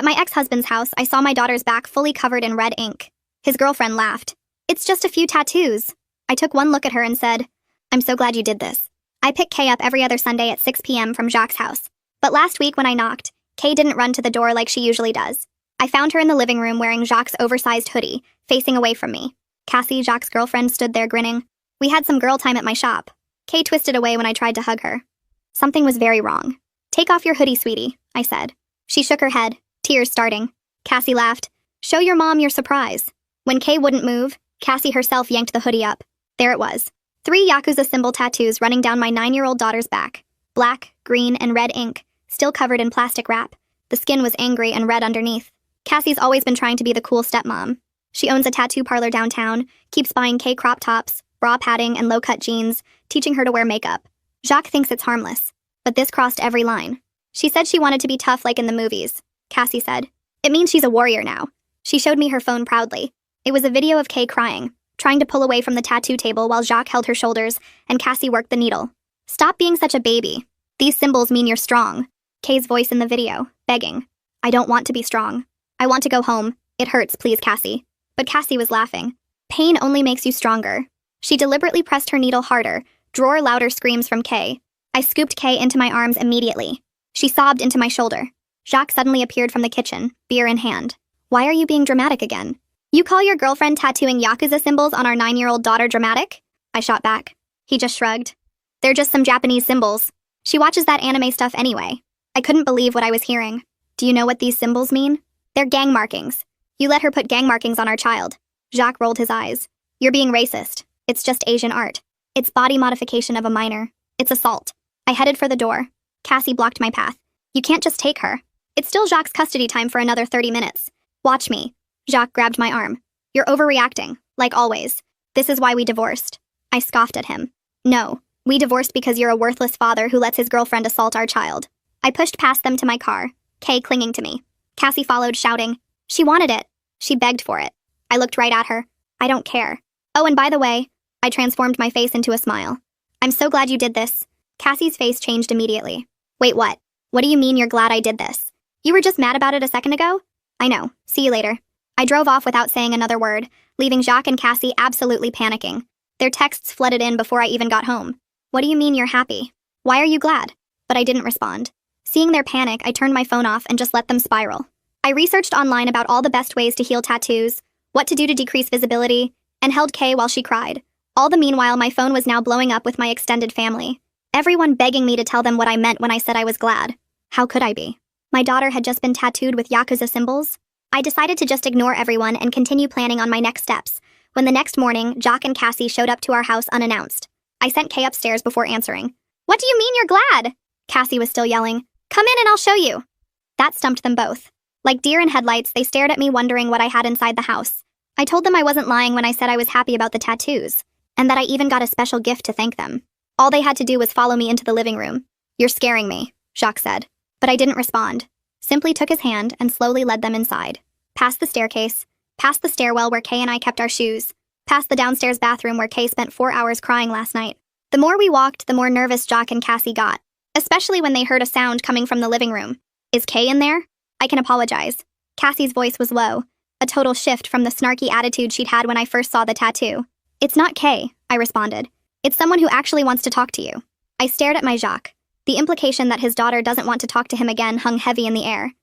At my ex-husband's house, I saw my daughter's back fully covered in red ink. His girlfriend laughed. It's just a few tattoos. I took one look at her and said, I'm so glad you did this. I pick Kay up every other Sunday at 6 p.m. from Jacques' house. But last week when I knocked, Kay didn't run to the door like she usually does. I found her in the living room wearing Jacques' oversized hoodie, facing away from me. Cassie, Jacques' girlfriend, stood there grinning. We had some girl time at my shop. Kay twisted away when I tried to hug her. Something was very wrong. Take off your hoodie, sweetie, I said. She shook her head, tears starting. Cassie laughed. Show your mom your surprise. When Kay wouldn't move, Cassie herself yanked the hoodie up. There it was. 3 Yakuza symbol tattoos running down my 9-year-old daughter's back. Black, green, and red ink, still covered in plastic wrap. The skin was angry and red underneath. Cassie's always been trying to be the cool stepmom. She owns a tattoo parlor downtown, keeps buying Kay crop tops, bra padding, and low-cut jeans, teaching her to wear makeup. Jacques thinks it's harmless. But this crossed every line. She said she wanted to be tough like in the movies. Cassie said. It means she's a warrior now. She showed me her phone proudly. It was a video of Kay crying, trying to pull away from the tattoo table while Jacques held her shoulders and Cassie worked the needle. Stop being such a baby. These symbols mean you're strong. Kay's voice in the video, begging. I don't want to be strong. I want to go home. It hurts, please, Cassie. But Cassie was laughing. Pain only makes you stronger. She deliberately pressed her needle harder, drawer louder screams from Kay. I scooped Kay into my arms immediately. She sobbed into my shoulder. Jacques suddenly appeared from the kitchen, beer in hand. Why are you being dramatic again? You call your girlfriend tattooing Yakuza symbols on our 9-year-old daughter dramatic? I shot back. He just shrugged. They're just some Japanese symbols. She watches that anime stuff anyway. I couldn't believe what I was hearing. Do you know what these symbols mean? They're gang markings. You let her put gang markings on our child. Jacques rolled his eyes. You're being racist. It's just Asian art. It's body modification of a minor. It's assault. I headed for the door. Cassie blocked my path. You can't just take her. It's still Jacques' custody time for another 30 minutes. Watch me. Jacques grabbed my arm. You're overreacting, like always. This is why we divorced. I scoffed at him. No, we divorced because you're a worthless father who lets his girlfriend assault our child. I pushed past them to my car, Kay clinging to me. Cassie followed, shouting. She wanted it. She begged for it. I looked right at her. I don't care. Oh, and by the way, I transformed my face into a smile. I'm so glad you did this. Cassie's face changed immediately. Wait, what? What do you mean you're glad I did this? You were just mad about it a second ago? I know. See you later. I drove off without saying another word, leaving Jacques and Cassie absolutely panicking. Their texts flooded in before I even got home. What do you mean you're happy? Why are you glad? But I didn't respond. Seeing their panic, I turned my phone off and just let them spiral. I researched online about all the best ways to heal tattoos, what to do to decrease visibility, and held Kay while she cried. All the meanwhile, my phone was now blowing up with my extended family. Everyone begging me to tell them what I meant when I said I was glad. How could I be? My daughter had just been tattooed with Yakuza symbols. I decided to just ignore everyone and continue planning on my next steps. When the next morning, Jacques and Cassie showed up to our house unannounced. I sent Kay upstairs before answering. What do you mean you're glad? Cassie was still yelling. Come in and I'll show you. That stumped them both. Like deer in headlights, they stared at me wondering what I had inside the house. I told them I wasn't lying when I said I was happy about the tattoos, and that I even got a special gift to thank them. All they had to do was follow me into the living room. You're scaring me, Jacques said. But I didn't respond. Simply took his hand and slowly led them inside. Past the staircase, past the stairwell where Kay and I kept our shoes, past the downstairs bathroom where Kay spent 4 hours crying last night. The more we walked, the more nervous Jacques and Cassie got, especially when they heard a sound coming from the living room. Is Kay in there? I can apologize. Cassie's voice was low, a total shift from the snarky attitude she'd had when I first saw the tattoo. It's not Kay, I responded. It's someone who actually wants to talk to you. I stared at my Jacques. The implication that his daughter doesn't want to talk to him again hung heavy in the air.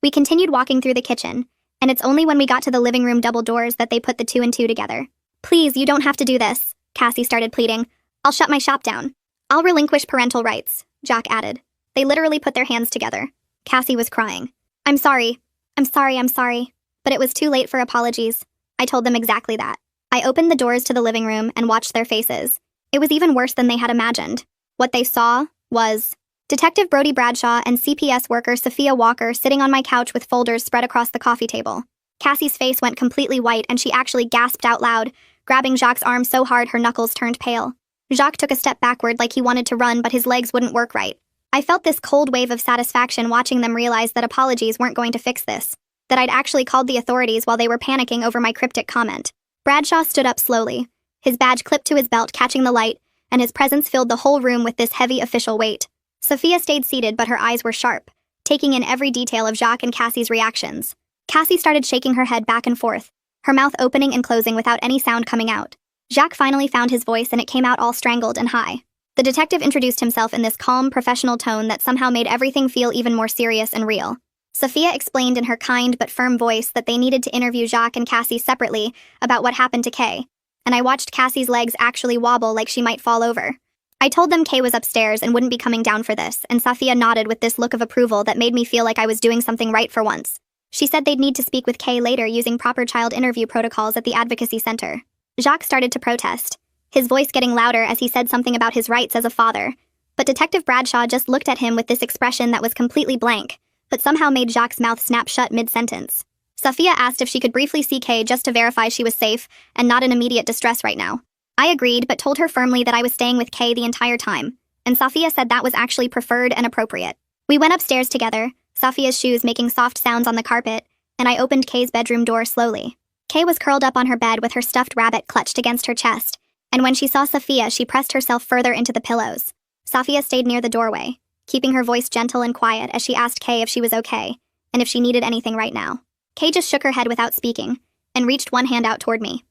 We continued walking through the kitchen, and it's only when we got to the living room double doors that they put the 2 and 2 together. Please, you don't have to do this, Cassie started pleading. I'll shut my shop down. I'll relinquish parental rights, Jacques added. They literally put their hands together. Cassie was crying. I'm sorry. But it was too late for apologies. I told them exactly that. I opened the doors to the living room and watched their faces. It was even worse than they had imagined. What they saw was Detective Brody Bradshaw and CPS worker Sophia Walker sitting on my couch with folders spread across the coffee table. Cassie's face went completely white and she actually gasped out loud, grabbing Jacques' arm so hard her knuckles turned pale. Jacques took a step backward like he wanted to run, but his legs wouldn't work right. I felt this cold wave of satisfaction watching them realize that apologies weren't going to fix this, that I'd actually called the authorities while they were panicking over my cryptic comment. Bradshaw stood up slowly, his badge clipped to his belt catching the light, and his presence filled the whole room with this heavy official weight. Sophia stayed seated, but her eyes were sharp, taking in every detail of Jacques and Cassie's reactions. Cassie started shaking her head back and forth, her mouth opening and closing without any sound coming out. Jacques finally found his voice and it came out all strangled and high. The detective introduced himself in this calm, professional tone that somehow made everything feel even more serious and real. Sophia explained in her kind but firm voice that they needed to interview Jacques and Cassie separately about what happened to Kay, and I watched Cassie's legs actually wobble like she might fall over. I told them Kay was upstairs and wouldn't be coming down for this, and Sophia nodded with this look of approval that made me feel like I was doing something right for once. She said they'd need to speak with Kay later using proper child interview protocols at the advocacy center. Jacques started to protest, his voice getting louder as he said something about his rights as a father. But Detective Bradshaw just looked at him with this expression that was completely blank, but somehow made Jacques' mouth snap shut mid-sentence. Sophia asked if she could briefly see Kay just to verify she was safe and not in immediate distress right now. I agreed, but told her firmly that I was staying with Kay the entire time, and Sophia said that was actually preferred and appropriate. We went upstairs together, Sophia's shoes making soft sounds on the carpet, and I opened Kay's bedroom door slowly. Kay was curled up on her bed with her stuffed rabbit clutched against her chest, and when she saw Sophia, she pressed herself further into the pillows. Sophia stayed near the doorway, keeping her voice gentle and quiet as she asked Kay if she was okay, and if she needed anything right now. Kay just shook her head without speaking, and reached one hand out toward me.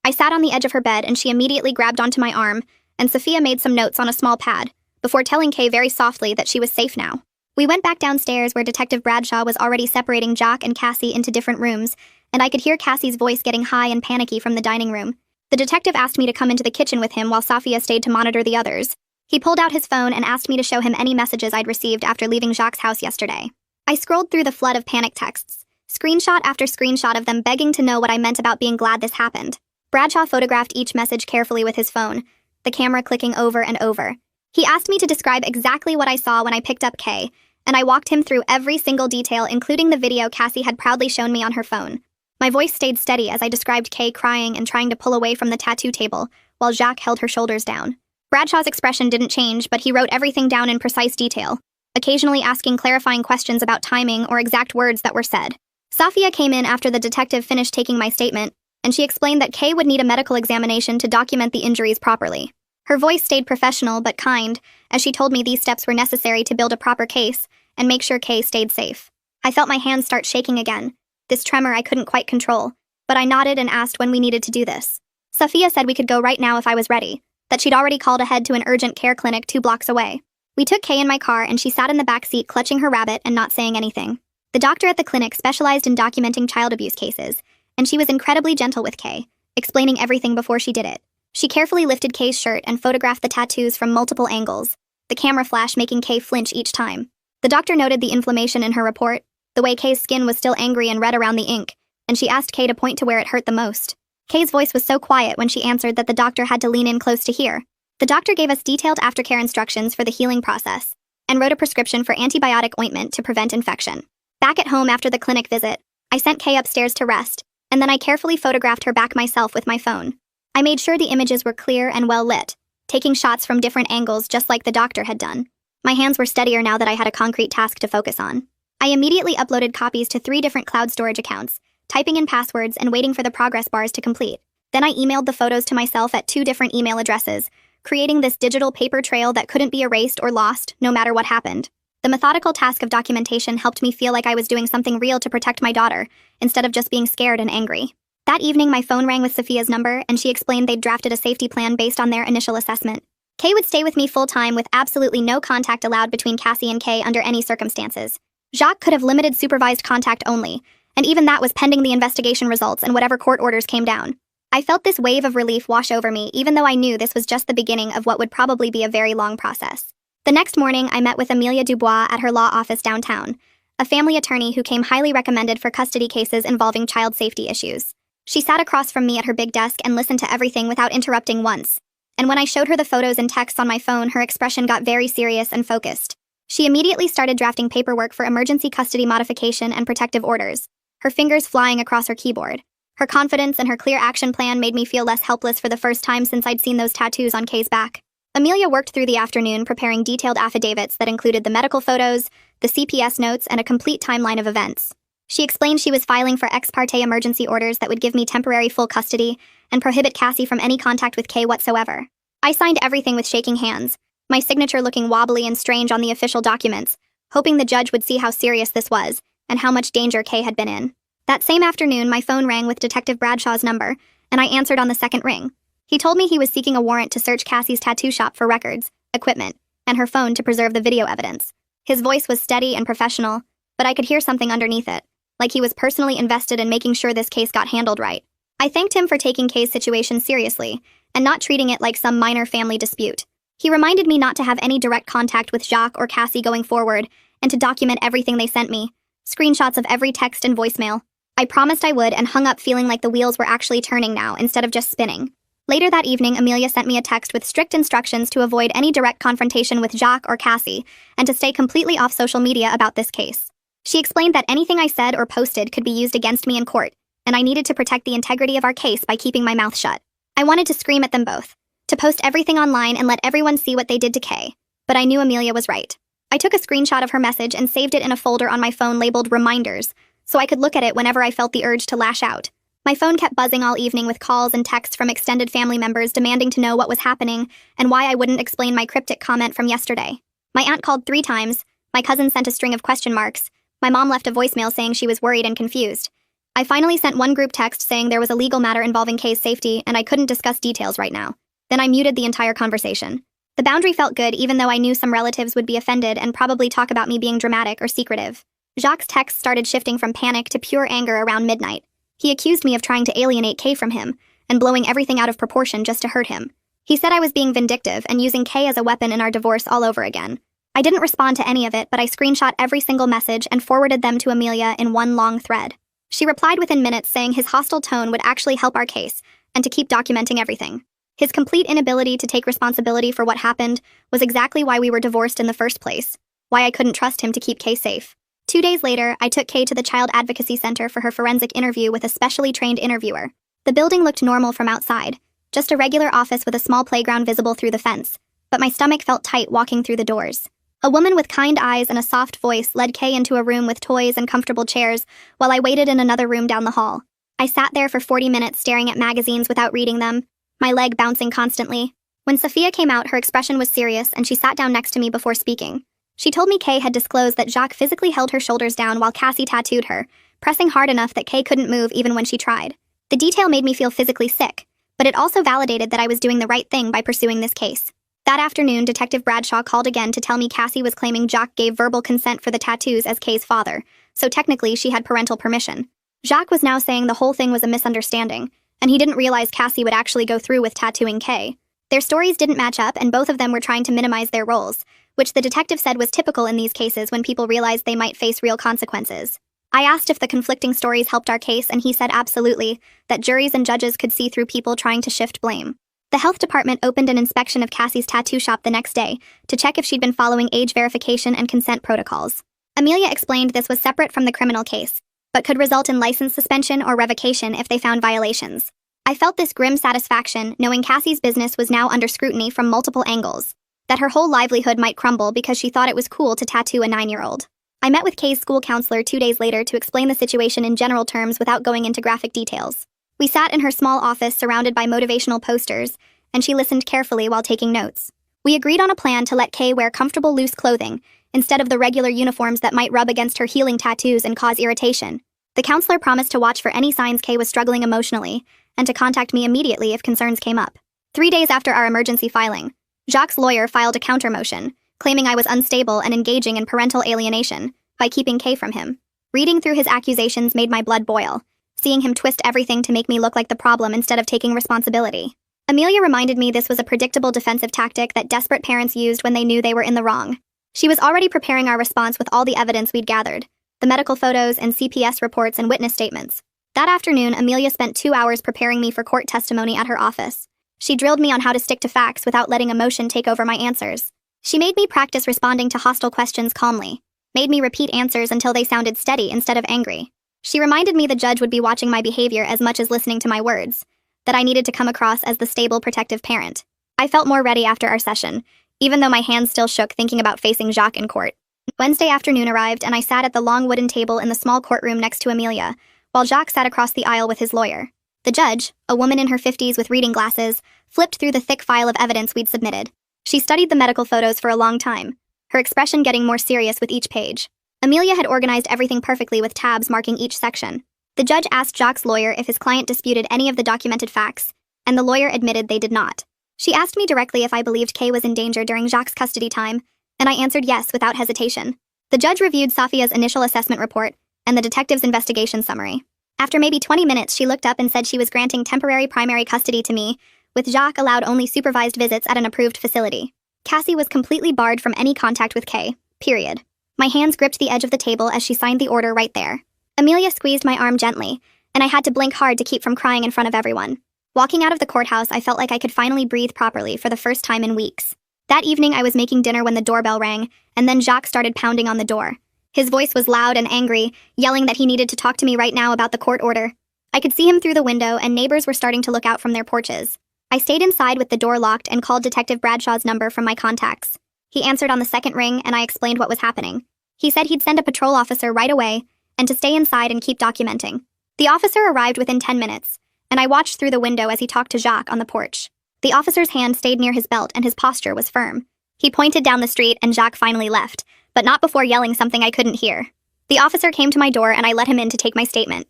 I sat on the edge of her bed and she immediately grabbed onto my arm, and Sophia made some notes on a small pad, before telling Kay very softly that she was safe now. We went back downstairs where Detective Bradshaw was already separating Jacques and Cassie into different rooms, and I could hear Cassie's voice getting high and panicky from the dining room. The detective asked me to come into the kitchen with him while Sophia stayed to monitor the others. He pulled out his phone and asked me to show him any messages I'd received after leaving Jacques' house yesterday. I scrolled through the flood of panic texts, screenshot after screenshot of them begging to know what I meant about being glad this happened. Bradshaw photographed each message carefully with his phone, the camera clicking over and over. He asked me to describe exactly what I saw when I picked up Kay, and I walked him through every single detail, including the video Cassie had proudly shown me on her phone. My voice stayed steady as I described Kay crying and trying to pull away from the tattoo table, while Jacques held her shoulders down. Bradshaw's expression didn't change, but he wrote everything down in precise detail, occasionally asking clarifying questions about timing or exact words that were said. Sophia came in after the detective finished taking my statement, and she explained that Kay would need a medical examination to document the injuries properly. Her voice stayed professional but kind, as she told me these steps were necessary to build a proper case and make sure Kay stayed safe. I felt my hands start shaking again, this tremor I couldn't quite control, but I nodded and asked when we needed to do this. Sophia said we could go right now if I was ready, that she'd already called ahead to an urgent care clinic 2 blocks away. We took Kay in my car and she sat in the back seat clutching her rabbit and not saying anything. The doctor at the clinic specialized in documenting child abuse cases, and she was incredibly gentle with Kay, explaining everything before she did it. She carefully lifted Kay's shirt and photographed the tattoos from multiple angles, the camera flash making Kay flinch each time. The doctor noted the inflammation in her report, the way Kay's skin was still angry and red around the ink, and she asked Kay to point to where it hurt the most. Kay's voice was so quiet when she answered that the doctor had to lean in close to hear. The doctor gave us detailed aftercare instructions for the healing process, and wrote a prescription for antibiotic ointment to prevent infection. Back at home after the clinic visit, I sent Kay upstairs to rest, and then I carefully photographed her back myself with my phone. I made sure the images were clear and well lit, taking shots from different angles just like the doctor had done. My hands were steadier now that I had a concrete task to focus on. I immediately uploaded copies to 3 different cloud storage accounts, typing in passwords and waiting for the progress bars to complete. Then I emailed the photos to myself at 2 different email addresses, creating this digital paper trail that couldn't be erased or lost, no matter what happened. The methodical task of documentation helped me feel like I was doing something real to protect my daughter, instead of just being scared and angry. That evening, my phone rang with Sophia's number, and she explained they'd drafted a safety plan based on their initial assessment. Kay would stay with me full-time with absolutely no contact allowed between Cassie and Kay under any circumstances. Jacques could have limited supervised contact only, and even that was pending the investigation results and whatever court orders came down. I felt this wave of relief wash over me, even though I knew this was just the beginning of what would probably be a very long process. The next morning, I met with Amelia Dubois at her law office downtown, a family attorney who came highly recommended for custody cases involving child safety issues. She sat across from me at her big desk and listened to everything without interrupting once. And when I showed her the photos and texts on my phone, her expression got very serious and focused. She immediately started drafting paperwork for emergency custody modification and protective orders, her fingers flying across her keyboard. Her confidence and her clear action plan made me feel less helpless for the first time since I'd seen those tattoos on Kay's back. Amelia worked through the afternoon preparing detailed affidavits that included the medical photos, the CPS notes, and a complete timeline of events. She explained she was filing for ex parte emergency orders that would give me temporary full custody and prohibit Cassie from any contact with Kay whatsoever. I signed everything with shaking hands, my signature looking wobbly and strange on the official documents, hoping the judge would see how serious this was and how much danger Kay had been in. That same afternoon, my phone rang with Detective Bradshaw's number, and I answered on the second ring. He told me he was seeking a warrant to search Cassie's tattoo shop for records, equipment, and her phone to preserve the video evidence. His voice was steady and professional, but I could hear something underneath it, like he was personally invested in making sure this case got handled right. I thanked him for taking Kay's situation seriously and not treating it like some minor family dispute. He reminded me not to have any direct contact with Jacques or Cassie going forward and to document everything they sent me, screenshots of every text and voicemail. I promised I would and hung up feeling like the wheels were actually turning now instead of just spinning. Later that evening, Amelia sent me a text with strict instructions to avoid any direct confrontation with Jacques or Cassie and to stay completely off social media about this case. She explained that anything I said or posted could be used against me in court, and I needed to protect the integrity of our case by keeping my mouth shut. I wanted to scream at them both, to post everything online and let everyone see what they did to Kay, but I knew Amelia was right. I took a screenshot of her message and saved it in a folder on my phone labeled Reminders, so I could look at it whenever I felt the urge to lash out. My phone kept buzzing all evening with calls and texts from extended family members demanding to know what was happening and why I wouldn't explain my cryptic comment from yesterday. My aunt called 3 times, my cousin sent a string of question marks, my mom left a voicemail saying she was worried and confused. I finally sent one group text saying there was a legal matter involving Kay's safety and I couldn't discuss details right now. Then I muted the entire conversation. The boundary felt good even though I knew some relatives would be offended and probably talk about me being dramatic or secretive. Jacques' texts started shifting from panic to pure anger around midnight. He accused me of trying to alienate Kay from him and blowing everything out of proportion just to hurt him. He said I was being vindictive and using Kay as a weapon in our divorce all over again. I didn't respond to any of it, but I screenshot every single message and forwarded them to Amelia in one long thread. She replied within minutes saying his hostile tone would actually help our case and to keep documenting everything. His complete inability to take responsibility for what happened was exactly why we were divorced in the first place, why I couldn't trust him to keep Kay safe. 2 days later, I took Kay to the Child Advocacy Center for her forensic interview with a specially trained interviewer. The building looked normal from outside, just a regular office with a small playground visible through the fence, but my stomach felt tight walking through the doors. A woman with kind eyes and a soft voice led Kay into a room with toys and comfortable chairs while I waited in another room down the hall. I sat there for 40 minutes staring at magazines without reading them, my leg bouncing constantly. When Sophia came out, her expression was serious and she sat down next to me before speaking. She told me Kay had disclosed that Jacques physically held her shoulders down while Cassie tattooed her, pressing hard enough that Kay couldn't move even when she tried. The detail made me feel physically sick, but it also validated that I was doing the right thing by pursuing this case. That afternoon, Detective Bradshaw called again to tell me Cassie was claiming Jacques gave verbal consent for the tattoos as Kay's father, so technically she had parental permission. Jacques was now saying the whole thing was a misunderstanding, and he didn't realize Cassie would actually go through with tattooing Kay. Their stories didn't match up, and both of them were trying to minimize their roles, which the detective said was typical in these cases when people realized they might face real consequences. I asked if the conflicting stories helped our case, and he said absolutely, that juries and judges could see through people trying to shift blame. The health department opened an inspection of Cassie's tattoo shop the next day to check if she'd been following age verification and consent protocols. Amelia explained this was separate from the criminal case, but could result in license suspension or revocation if they found violations. I felt this grim satisfaction knowing Cassie's business was now under scrutiny from multiple angles, that her whole livelihood might crumble because she thought it was cool to tattoo a 9-year-old. I met with Kay's school counselor 2 days later to explain the situation in general terms without going into graphic details. We sat in her small office surrounded by motivational posters, and she listened carefully while taking notes. We agreed on a plan to let Kay wear comfortable loose clothing instead of the regular uniforms that might rub against her healing tattoos and cause irritation. The counselor promised to watch for any signs Kay was struggling emotionally and to contact me immediately if concerns came up. 3 days after our emergency filing, Jacques' lawyer filed a counter motion, claiming I was unstable and engaging in parental alienation by keeping Kay from him. Reading through his accusations made my blood boil, seeing him twist everything to make me look like the problem instead of taking responsibility. Amelia reminded me this was a predictable defensive tactic that desperate parents used when they knew they were in the wrong. She was already preparing our response with all the evidence we'd gathered, the medical photos and CPS reports and witness statements. That afternoon, Amelia spent 2 hours preparing me for court testimony at her office. She drilled me on how to stick to facts without letting emotion take over my answers. She made me practice responding to hostile questions calmly, made me repeat answers until they sounded steady instead of angry. She reminded me the judge would be watching my behavior as much as listening to my words, that I needed to come across as the stable, protective parent. I felt more ready after our session, even though my hands still shook thinking about facing Jacques in court. Wednesday afternoon arrived and I sat at the long wooden table in the small courtroom next to Amelia, while Jacques sat across the aisle with his lawyer. The judge, a woman in her 50s with reading glasses, flipped through the thick file of evidence we'd submitted. She studied the medical photos for a long time, her expression getting more serious with each page. Amelia had organized everything perfectly with tabs marking each section. The judge asked Jacques' lawyer if his client disputed any of the documented facts, and the lawyer admitted they did not. She asked me directly if I believed Kay was in danger during Jacques' custody time, and I answered yes without hesitation. The judge reviewed Safia's initial assessment report and the detective's investigation summary. After maybe 20 minutes, she looked up and said she was granting temporary primary custody to me, with Jacques allowed only supervised visits at an approved facility. Cassie was completely barred from any contact with Kay, period. My hands gripped the edge of the table as she signed the order right there. Amelia squeezed my arm gently, and I had to blink hard to keep from crying in front of everyone. Walking out of the courthouse, I felt like I could finally breathe properly for the first time in weeks. That evening, I was making dinner when the doorbell rang, and then Jacques started pounding on the door. His voice was loud and angry, yelling that he needed to talk to me right now about the court order. I could see him through the window, and neighbors were starting to look out from their porches. I stayed inside with the door locked and called Detective Bradshaw's number from my contacts. He answered on the second ring, and I explained what was happening. He said he'd send a patrol officer right away, and to stay inside and keep documenting. The officer arrived within 10 minutes, and I watched through the window as he talked to Jacques on the porch. The officer's hand stayed near his belt and his posture was firm. He pointed down the street and Jacques finally left, but not before yelling something I couldn't hear. The officer came to my door and I let him in to take my statement.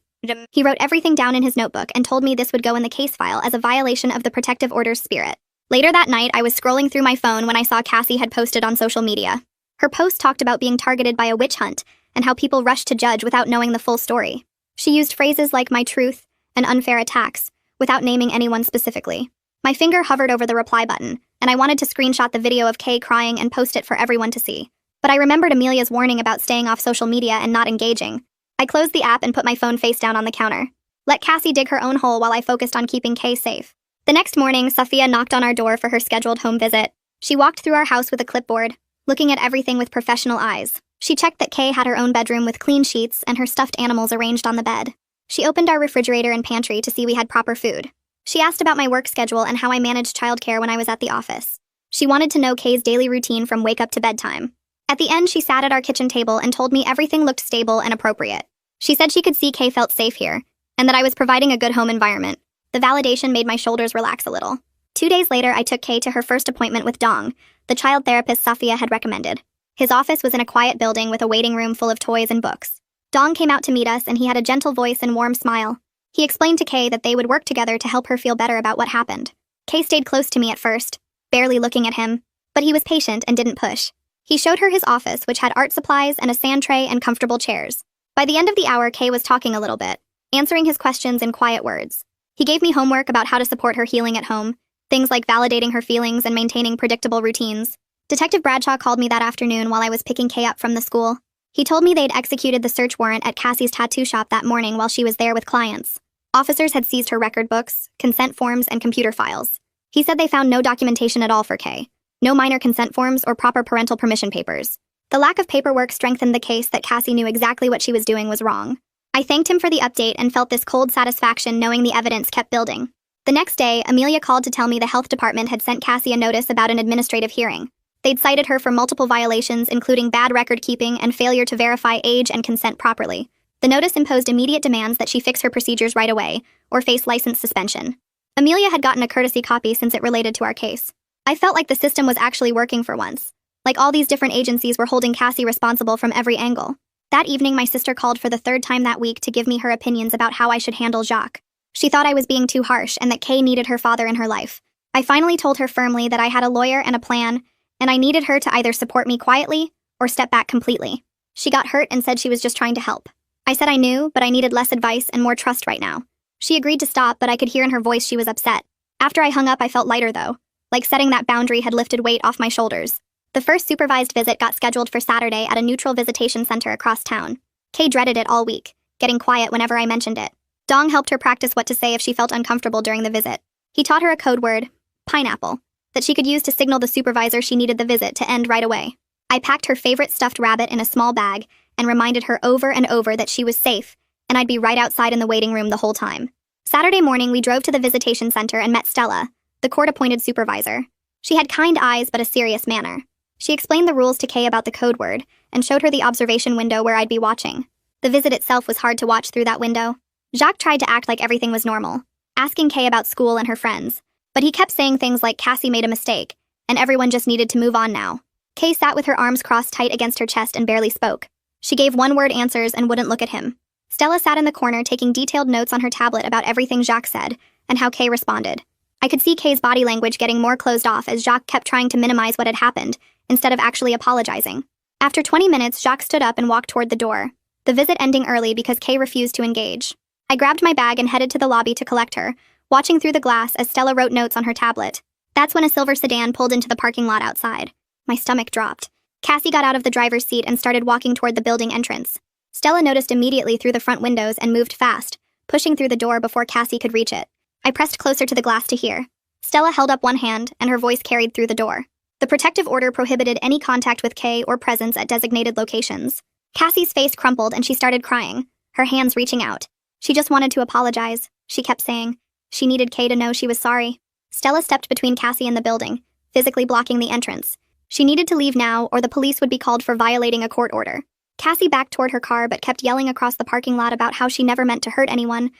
He wrote everything down in his notebook and told me this would go in the case file as a violation of the protective order's spirit. Later that night, I was scrolling through my phone when I saw Cassie had posted on social media. Her post talked about being targeted by a witch hunt and how people rushed to judge without knowing the full story. She used phrases like my truth and unfair attacks, without naming anyone specifically. My finger hovered over the reply button, and I wanted to screenshot the video of Kay crying and post it for everyone to see. But I remembered Amelia's warning about staying off social media and not engaging. I closed the app and put my phone face down on the counter. Let Cassie dig her own hole while I focused on keeping Kay safe. The next morning, Safia knocked on our door for her scheduled home visit. She walked through our house with a clipboard, looking at everything with professional eyes. She checked that Kay had her own bedroom with clean sheets and her stuffed animals arranged on the bed. She opened our refrigerator and pantry to see we had proper food. She asked about my work schedule and how I managed childcare when I was at the office. She wanted to know Kay's daily routine from wake up to bedtime. At the end, she sat at our kitchen table and told me everything looked stable and appropriate. She said she could see Kay felt safe here, and that I was providing a good home environment. The validation made my shoulders relax a little. 2 days later, I took Kay to her first appointment with Dong, the child therapist Safia had recommended. His office was in a quiet building with a waiting room full of toys and books. Dong came out to meet us, and he had a gentle voice and warm smile. He explained to Kay that they would work together to help her feel better about what happened. Kay stayed close to me at first, barely looking at him, but he was patient and didn't push. He showed her his office, which had art supplies and a sand tray and comfortable chairs. By the end of the hour, Kay was talking a little bit, answering his questions in quiet words. He gave me homework about how to support her healing at home, things like validating her feelings and maintaining predictable routines. Detective Bradshaw called me that afternoon while I was picking Kay up from the school. He told me they'd executed the search warrant at Cassie's tattoo shop that morning while she was there with clients. Officers had seized her record books, consent forms, and computer files. He said they found no documentation at all for Kay. No minor consent forms or proper parental permission papers. The lack of paperwork strengthened the case that Cassie knew exactly what she was doing was wrong. I thanked him for the update and felt this cold satisfaction knowing the evidence kept building. The next day, Amelia called to tell me the health department had sent Cassie a notice about an administrative hearing. They'd cited her for multiple violations, including bad record keeping and failure to verify age and consent properly. The notice imposed immediate demands that she fix her procedures right away, or face license suspension. Amelia had gotten a courtesy copy since it related to our case. I felt like the system was actually working for once. Like all these different agencies were holding Cassie responsible from every angle. That evening, my sister called for the third time that week to give me her opinions about how I should handle Jacques. She thought I was being too harsh and that Kay needed her father in her life. I finally told her firmly that I had a lawyer and a plan, and I needed her to either support me quietly or step back completely. She got hurt and said she was just trying to help. I said I knew, but I needed less advice and more trust right now. She agreed to stop, but I could hear in her voice she was upset. After I hung up, I felt lighter though, like setting that boundary had lifted weight off my shoulders. The first supervised visit got scheduled for Saturday at a neutral visitation center across town. Kay dreaded it all week, getting quiet whenever I mentioned it. Dong helped her practice what to say if she felt uncomfortable during the visit. He taught her a code word, pineapple, that she could use to signal the supervisor she needed the visit to end right away. I packed her favorite stuffed rabbit in a small bag and reminded her over and over that she was safe, and I'd be right outside in the waiting room the whole time. Saturday morning, we drove to the visitation center and met Stella, the court-appointed supervisor. She had kind eyes but a serious manner. She explained the rules to Kay about the code word and showed her the observation window where I'd be watching. The visit itself was hard to watch through that window. Jacques tried to act like everything was normal, asking Kay about school and her friends, but he kept saying things like Cassie made a mistake, and everyone just needed to move on now. Kay sat with her arms crossed tight against her chest and barely spoke. She gave one-word answers and wouldn't look at him. Stella sat in the corner taking detailed notes on her tablet about everything Jacques said and how Kay responded. I could see Kay's body language getting more closed off as Jacques kept trying to minimize what had happened instead of actually apologizing. After 20 minutes, Jacques stood up and walked toward the door, the visit ending early because Kay refused to engage. I grabbed my bag and headed to the lobby to collect her, watching through the glass as Stella wrote notes on her tablet. That's when a silver sedan pulled into the parking lot outside. My stomach dropped. Cassie got out of the driver's seat and started walking toward the building entrance. Stella noticed immediately through the front windows and moved fast, pushing through the door before Cassie could reach it. I pressed closer to the glass to hear. Stella held up one hand, and her voice carried through the door. The protective order prohibited any contact with Kay or presence at designated locations. Cassie's face crumpled and she started crying, her hands reaching out. She just wanted to apologize, she kept saying. She needed Kay to know she was sorry. Stella stepped between Cassie and the building, physically blocking the entrance. She needed to leave now or the police would be called for violating a court order. Cassie backed toward her car but kept yelling across the parking lot about how she never meant to hurt anyone,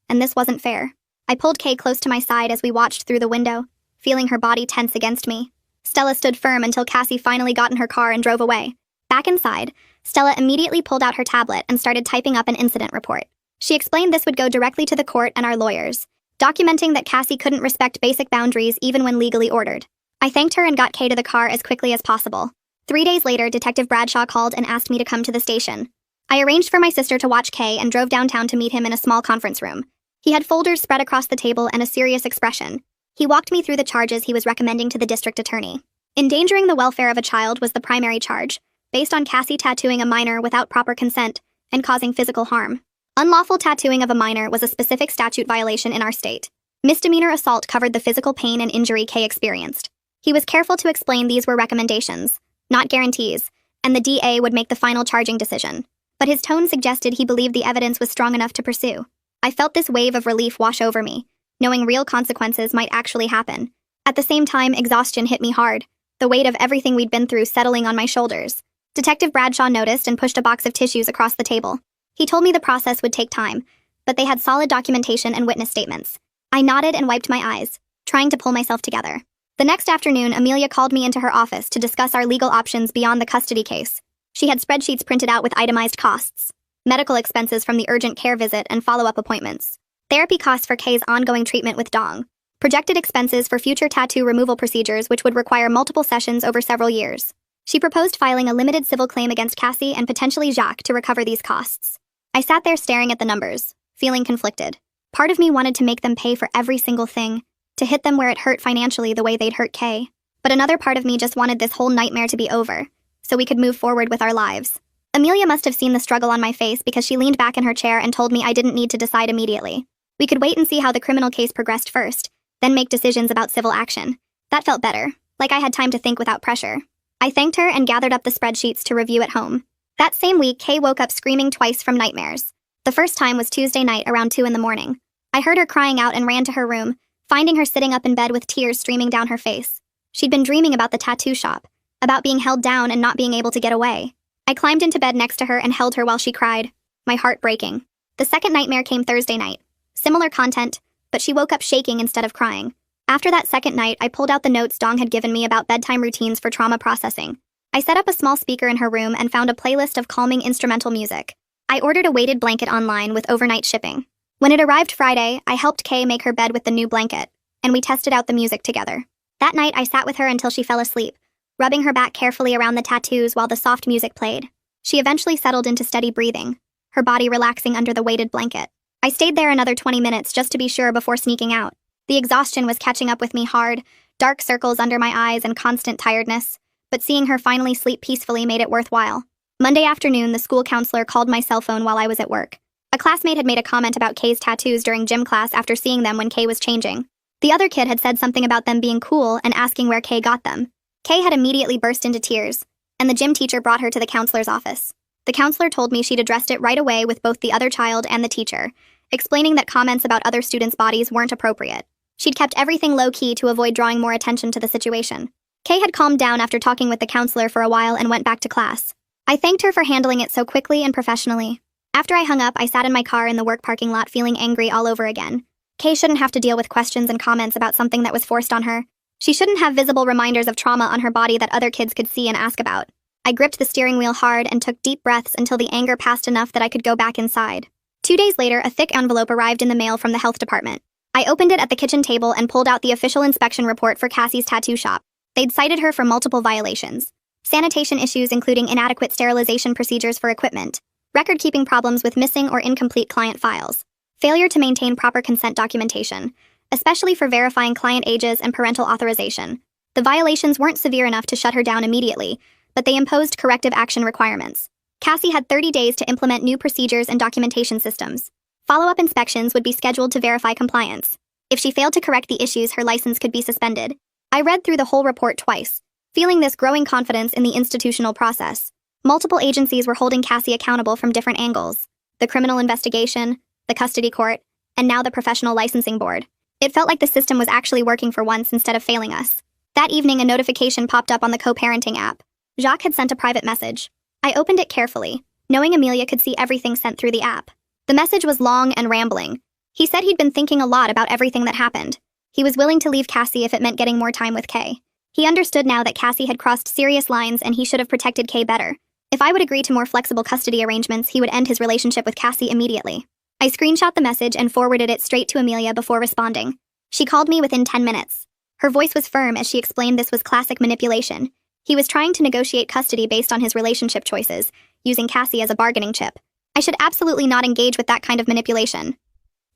and this wasn't fair. I pulled Kay close to my side as we watched through the window, feeling her body tense against me. Stella stood firm until Cassie finally got in her car and drove away. Back inside, Stella immediately pulled out her tablet and started typing up an incident report. She explained this would go directly to the court and our lawyers, documenting that Cassie couldn't respect basic boundaries even when legally ordered. I thanked her and got Kay to the car as quickly as possible. 3 days later, Detective Bradshaw called and asked me to come to the station. I arranged for my sister to watch Kay and drove downtown to meet him in a small conference room. He had folders spread across the table and a serious expression. He walked me through the charges he was recommending to the district attorney. Endangering the welfare of a child was the primary charge, based on Cassie tattooing a minor without proper consent and causing physical harm. Unlawful tattooing of a minor was a specific statute violation in our state. Misdemeanor assault covered the physical pain and injury Kay experienced. He was careful to explain these were recommendations, not guarantees, and the DA would make the final charging decision. But his tone suggested he believed the evidence was strong enough to pursue. I felt this wave of relief wash over me, knowing real consequences might actually happen. At the same time, exhaustion hit me hard, the weight of everything we'd been through settling on my shoulders. Detective Bradshaw noticed and pushed a box of tissues across the table. He told me the process would take time, but they had solid documentation and witness statements. I nodded and wiped my eyes, trying to pull myself together. The next afternoon, Amelia called me into her office to discuss our legal options beyond the custody case. She had spreadsheets printed out with itemized costs, medical expenses from the urgent care visit and follow-up appointments, therapy costs for Kay's ongoing treatment with Dong, projected expenses for future tattoo removal procedures which would require multiple sessions over several years. She proposed filing a limited civil claim against Cassie and potentially Jacques to recover these costs. I sat there staring at the numbers, feeling conflicted. Part of me wanted to make them pay for every single thing, to hit them where it hurt financially the way they'd hurt Kay. But another part of me just wanted this whole nightmare to be over, so we could move forward with our lives. Amelia must have seen the struggle on my face because she leaned back in her chair and told me I didn't need to decide immediately. We could wait and see how the criminal case progressed first, then make decisions about civil action. That felt better, like I had time to think without pressure. I thanked her and gathered up the spreadsheets to review at home. That same week, Kay woke up screaming twice from nightmares. The first time was Tuesday night around 2 a.m. I heard her crying out and ran to her room, finding her sitting up in bed with tears streaming down her face. She'd been dreaming about the tattoo shop, about being held down and not being able to get away. I climbed into bed next to her and held her while she cried, my heart breaking. The second nightmare came Thursday night. Similar content, but she woke up shaking instead of crying. After that second night, I pulled out the notes Dong had given me about bedtime routines for trauma processing. I set up a small speaker in her room and found a playlist of calming instrumental music. I ordered a weighted blanket online with overnight shipping. When it arrived Friday, I helped Kay make her bed with the new blanket, and we tested out the music together. That night, I sat with her until she fell asleep, rubbing her back carefully around the tattoos while the soft music played. She eventually settled into steady breathing, her body relaxing under the weighted blanket. I stayed there another 20 minutes just to be sure before sneaking out. The exhaustion was catching up with me hard, dark circles under my eyes and constant tiredness, but seeing her finally sleep peacefully made it worthwhile. Monday afternoon, the school counselor called my cell phone while I was at work. A classmate had made a comment about Kay's tattoos during gym class after seeing them when Kay was changing. The other kid had said something about them being cool and asking where Kay got them. Kay had immediately burst into tears, and the gym teacher brought her to the counselor's office. The counselor told me she'd addressed it right away with both the other child and the teacher, explaining that comments about other students' bodies weren't appropriate. She'd kept everything low-key to avoid drawing more attention to the situation. Kay had calmed down after talking with the counselor for a while and went back to class. I thanked her for handling it so quickly and professionally. After I hung up, I sat in my car in the work parking lot feeling angry all over again. Kay shouldn't have to deal with questions and comments about something that was forced on her. She shouldn't have visible reminders of trauma on her body that other kids could see and ask about. I gripped the steering wheel hard and took deep breaths until the anger passed enough that I could go back inside. 2 days later, a thick envelope arrived in the mail from the health department. I opened it at the kitchen table and pulled out the official inspection report for Cassie's tattoo shop. They'd cited her for multiple violations. Sanitation issues including inadequate sterilization procedures for equipment, record-keeping problems with missing or incomplete client files, failure to maintain proper consent documentation, especially for verifying client ages and parental authorization. The violations weren't severe enough to shut her down immediately, but they imposed corrective action requirements. Cassie had 30 days to implement new procedures and documentation systems. Follow-up inspections would be scheduled to verify compliance. If she failed to correct the issues, her license could be suspended. I read through the whole report twice, feeling this growing confidence in the institutional process. Multiple agencies were holding Cassie accountable from different angles: the criminal investigation, the custody court, and now the professional licensing board. It felt like the system was actually working for once instead of failing us. That evening, a notification popped up on the co-parenting app. Jacques had sent a private message. I opened it carefully, knowing Amelia could see everything sent through the app. The message was long and rambling. He said he'd been thinking a lot about everything that happened. He was willing to leave Cassie if it meant getting more time with Kay. He understood now that Cassie had crossed serious lines and he should have protected Kay better. If I would agree to more flexible custody arrangements, he would end his relationship with Cassie immediately. I screenshot the message and forwarded it straight to Amelia before responding. She called me within 10 minutes. Her voice was firm as she explained this was classic manipulation. He was trying to negotiate custody based on his relationship choices, using Cassie as a bargaining chip. I should absolutely not engage with that kind of manipulation.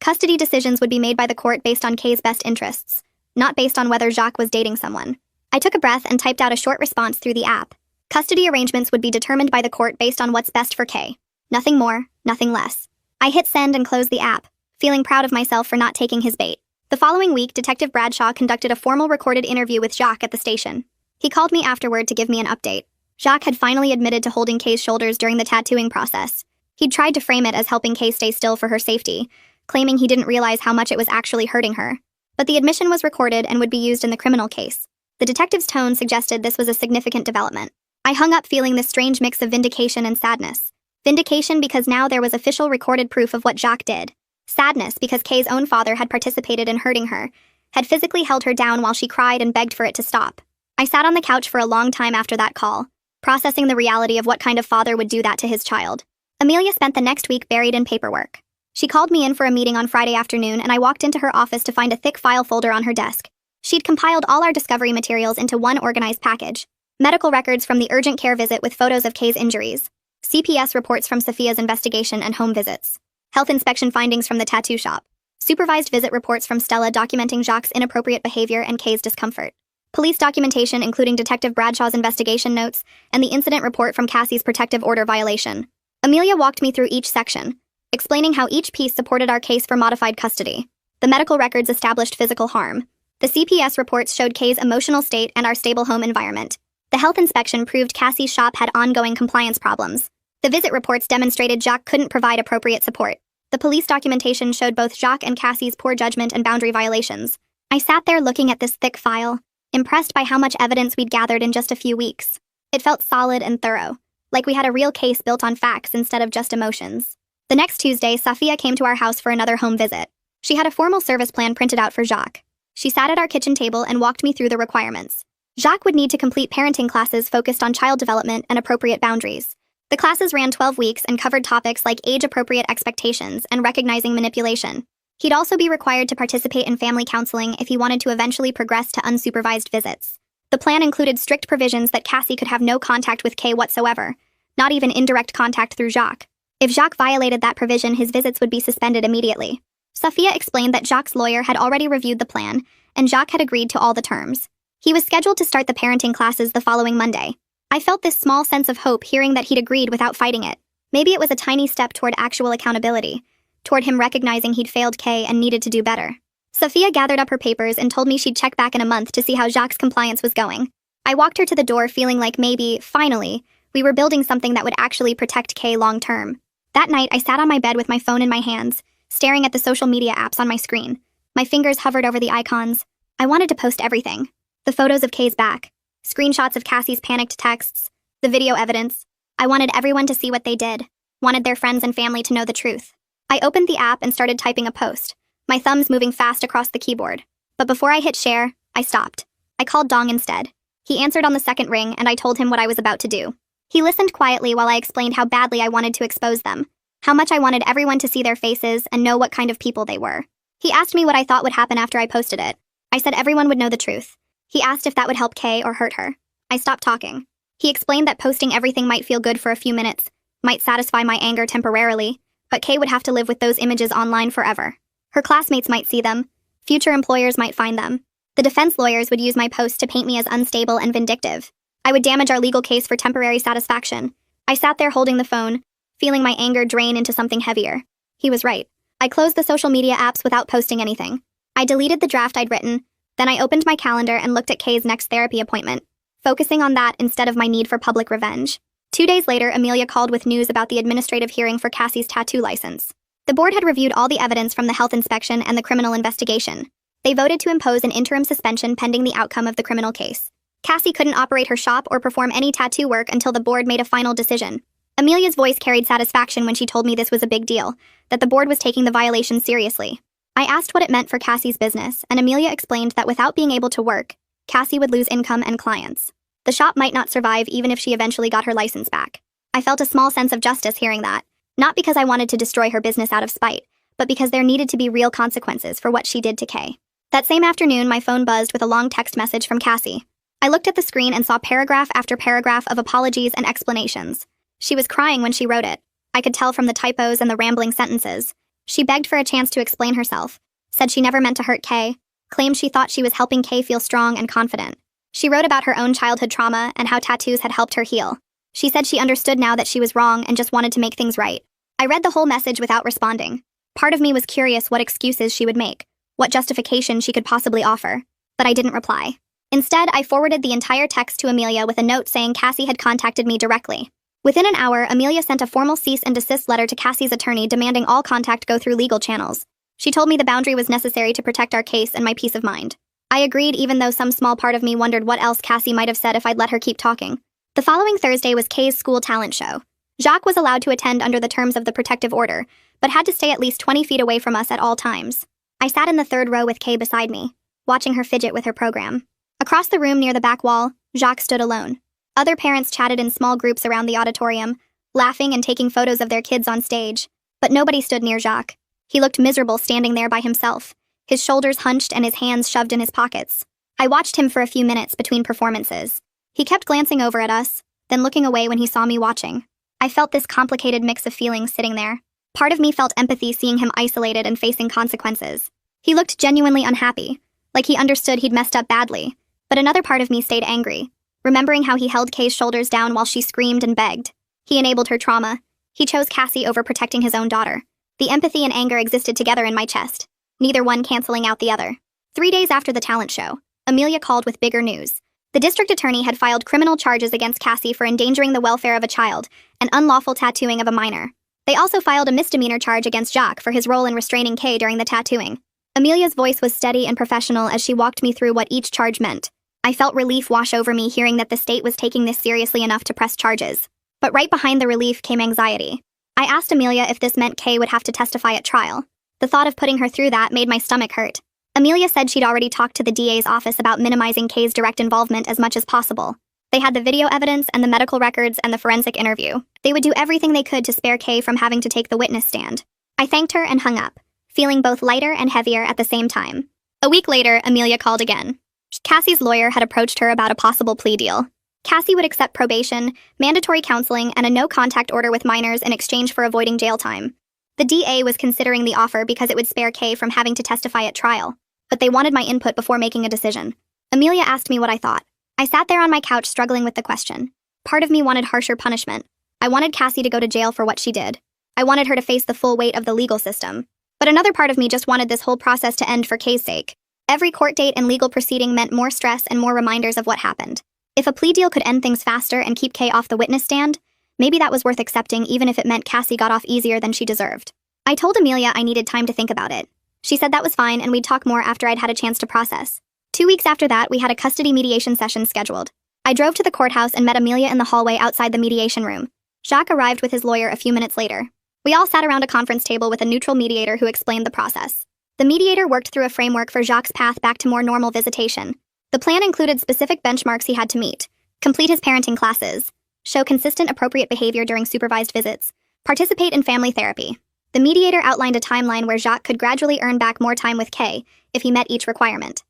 Custody decisions would be made by the court based on Kay's best interests, not based on whether Jacques was dating someone. I took a breath and typed out a short response through the app. Custody arrangements would be determined by the court based on what's best for Kay. Nothing more, nothing less. I hit send and closed the app, feeling proud of myself for not taking his bait. The following week, Detective Bradshaw conducted a formal recorded interview with Jacques at the station. He called me afterward to give me an update. Jacques had finally admitted to holding Kay's shoulders during the tattooing process. He'd tried to frame it as helping Kay stay still for her safety, claiming he didn't realize how much it was actually hurting her. But the admission was recorded and would be used in the criminal case. The detective's tone suggested this was a significant development. I hung up feeling this strange mix of vindication and sadness. Vindication because now there was official recorded proof of what Jacques did. Sadness because Kay's own father had participated in hurting her, had physically held her down while she cried and begged for it to stop. I sat on the couch for a long time after that call, processing the reality of what kind of father would do that to his child. Amelia spent the next week buried in paperwork. She called me in for a meeting on Friday afternoon, and I walked into her office to find a thick file folder on her desk. She'd compiled all our discovery materials into one organized package. Medical records from the urgent care visit with photos of Kay's injuries. CPS reports from Sophia's investigation and home visits. Health inspection findings from the tattoo shop. Supervised visit reports from Stella documenting Jacques' inappropriate behavior and Kay's discomfort. Police documentation including Detective Bradshaw's investigation notes and the incident report from Cassie's protective order violation. Amelia walked me through each section, explaining how each piece supported our case for modified custody. The medical records established physical harm. The CPS reports showed Kay's emotional state and our stable home environment. The health inspection proved Cassie's shop had ongoing compliance problems. The visit reports demonstrated Jacques couldn't provide appropriate support. The police documentation showed both Jacques and Cassie's poor judgment and boundary violations. I sat there looking at this thick file, impressed by how much evidence we'd gathered in just a few weeks. It felt solid and thorough, like we had a real case built on facts instead of just emotions. The next Tuesday, Sophia came to our house for another home visit. She had a formal service plan printed out for Jacques. She sat at our kitchen table and walked me through the requirements. Jacques would need to complete parenting classes focused on child development and appropriate boundaries. The classes ran 12 weeks and covered topics like age-appropriate expectations and recognizing manipulation. He'd also be required to participate in family counseling if he wanted to eventually progress to unsupervised visits. The plan included strict provisions that Cassie could have no contact with Kay whatsoever, not even indirect contact through Jacques. If Jacques violated that provision, his visits would be suspended immediately. Sophia explained that Jacques' lawyer had already reviewed the plan, and Jacques had agreed to all the terms. He was scheduled to start the parenting classes the following Monday. I felt this small sense of hope hearing that he'd agreed without fighting it. Maybe it was a tiny step toward actual accountability, toward him recognizing he'd failed Kay and needed to do better. Sophia gathered up her papers and told me she'd check back in a month to see how Jacques' compliance was going. I walked her to the door feeling like maybe, finally, we were building something that would actually protect Kay long term. That night, I sat on my bed with my phone in my hands, staring at the social media apps on my screen. My fingers hovered over the icons. I wanted to post everything. The photos of Kay's back, screenshots of Cassie's panicked texts, the video evidence. I wanted everyone to see what they did, wanted their friends and family to know the truth. I opened the app and started typing a post, my thumbs moving fast across the keyboard. But before I hit share, I stopped. I called Dong instead. He answered on the second ring, and I told him what I was about to do. He listened quietly while I explained how badly I wanted to expose them, how much I wanted everyone to see their faces and know what kind of people they were. He asked me what I thought would happen after I posted it. I said everyone would know the truth. He asked if that would help Kay or hurt her. I stopped talking. He explained that posting everything might feel good for a few minutes, might satisfy my anger temporarily, but Kay would have to live with those images online forever. Her classmates might see them. Future employers might find them. The defense lawyers would use my posts to paint me as unstable and vindictive. I would damage our legal case for temporary satisfaction. I sat there holding the phone, feeling my anger drain into something heavier. He was right. I closed the social media apps without posting anything. I deleted the draft I'd written, then I opened my calendar and looked at Kay's next therapy appointment, focusing on that instead of my need for public revenge. 2 days later, Amelia called with news about the administrative hearing for Cassie's tattoo license. The board had reviewed all the evidence from the health inspection and the criminal investigation. They voted to impose an interim suspension pending the outcome of the criminal case. Cassie couldn't operate her shop or perform any tattoo work until the board made a final decision. Amelia's voice carried satisfaction when she told me this was a big deal, that the board was taking the violation seriously. I asked what it meant for Cassie's business, and Amelia explained that without being able to work, Cassie would lose income and clients. The shop might not survive even if she eventually got her license back. I felt a small sense of justice hearing that, not because I wanted to destroy her business out of spite, but because there needed to be real consequences for what she did to Kay. That same afternoon, my phone buzzed with a long text message from Cassie. I looked at the screen and saw paragraph after paragraph of apologies and explanations. She was crying when she wrote it. I could tell from the typos and the rambling sentences. She begged for a chance to explain herself, said she never meant to hurt Kay, claimed she thought she was helping Kay feel strong and confident. She wrote about her own childhood trauma and how tattoos had helped her heal. She said she understood now that she was wrong and just wanted to make things right. I read the whole message without responding. Part of me was curious what excuses she would make, what justification she could possibly offer, but I didn't reply. Instead, I forwarded the entire text to Amelia with a note saying Cassie had contacted me directly. Within an hour, Amelia sent a formal cease and desist letter to Cassie's attorney demanding all contact go through legal channels. She told me the boundary was necessary to protect our case and my peace of mind. I agreed, even though some small part of me wondered what else Cassie might have said if I'd let her keep talking. The following Thursday was Kay's school talent show. Jacques was allowed to attend under the terms of the protective order, but had to stay at least 20 feet away from us at all times. I sat in the third row with Kay beside me, watching her fidget with her program. Across the room near the back wall, Jacques stood alone. Other parents chatted in small groups around the auditorium, laughing and taking photos of their kids on stage. But nobody stood near Jacques. He looked miserable standing there by himself, his shoulders hunched and his hands shoved in his pockets. I watched him for a few minutes between performances. He kept glancing over at us, then looking away when he saw me watching. I felt this complicated mix of feelings sitting there. Part of me felt empathy seeing him isolated and facing consequences. He looked genuinely unhappy, like he understood he'd messed up badly. But another part of me stayed angry, remembering how he held Kay's shoulders down while she screamed and begged. He enabled her trauma. He chose Cassie over protecting his own daughter. The empathy and anger existed together in my chest, neither one canceling out the other. 3 days after the talent show, Amelia called with bigger news. The district attorney had filed criminal charges against Cassie for endangering the welfare of a child and unlawful tattooing of a minor. They also filed a misdemeanor charge against Jacques for his role in restraining Kay during the tattooing. Amelia's voice was steady and professional as she walked me through what each charge meant. I felt relief wash over me hearing that the state was taking this seriously enough to press charges. But right behind the relief came anxiety. I asked Amelia if this meant Kay would have to testify at trial. The thought of putting her through that made my stomach hurt. Amelia said she'd already talked to the DA's office about minimizing Kay's direct involvement as much as possible. They had the video evidence and the medical records and the forensic interview. They would do everything they could to spare Kay from having to take the witness stand. I thanked her and hung up, feeling both lighter and heavier at the same time. A week later, Amelia called again. Cassie's lawyer had approached her about a possible plea deal. Cassie would accept probation, mandatory counseling, and a no-contact order with minors in exchange for avoiding jail time. The DA was considering the offer because it would spare Kay from having to testify at trial, but they wanted my input before making a decision. Amelia asked me what I thought. I sat there on my couch struggling with the question. Part of me wanted harsher punishment. I wanted Cassie to go to jail for what she did. I wanted her to face the full weight of the legal system. But another part of me just wanted this whole process to end for Kay's sake. Every court date and legal proceeding meant more stress and more reminders of what happened. If a plea deal could end things faster and keep Kay off the witness stand, maybe that was worth accepting even if it meant Cassie got off easier than she deserved. I told Amelia I needed time to think about it. She said that was fine and we'd talk more after I'd had a chance to process. 2 weeks after that, we had a custody mediation session scheduled. I drove to the courthouse and met Amelia in the hallway outside the mediation room. Jacques arrived with his lawyer a few minutes later. We all sat around a conference table with a neutral mediator who explained the process. The mediator worked through a framework for Jacques' path back to more normal visitation. The plan included specific benchmarks he had to meet, complete his parenting classes, show consistent appropriate behavior during supervised visits, participate in family therapy. The mediator outlined a timeline where Jacques could gradually earn back more time with Kay if he met each requirement.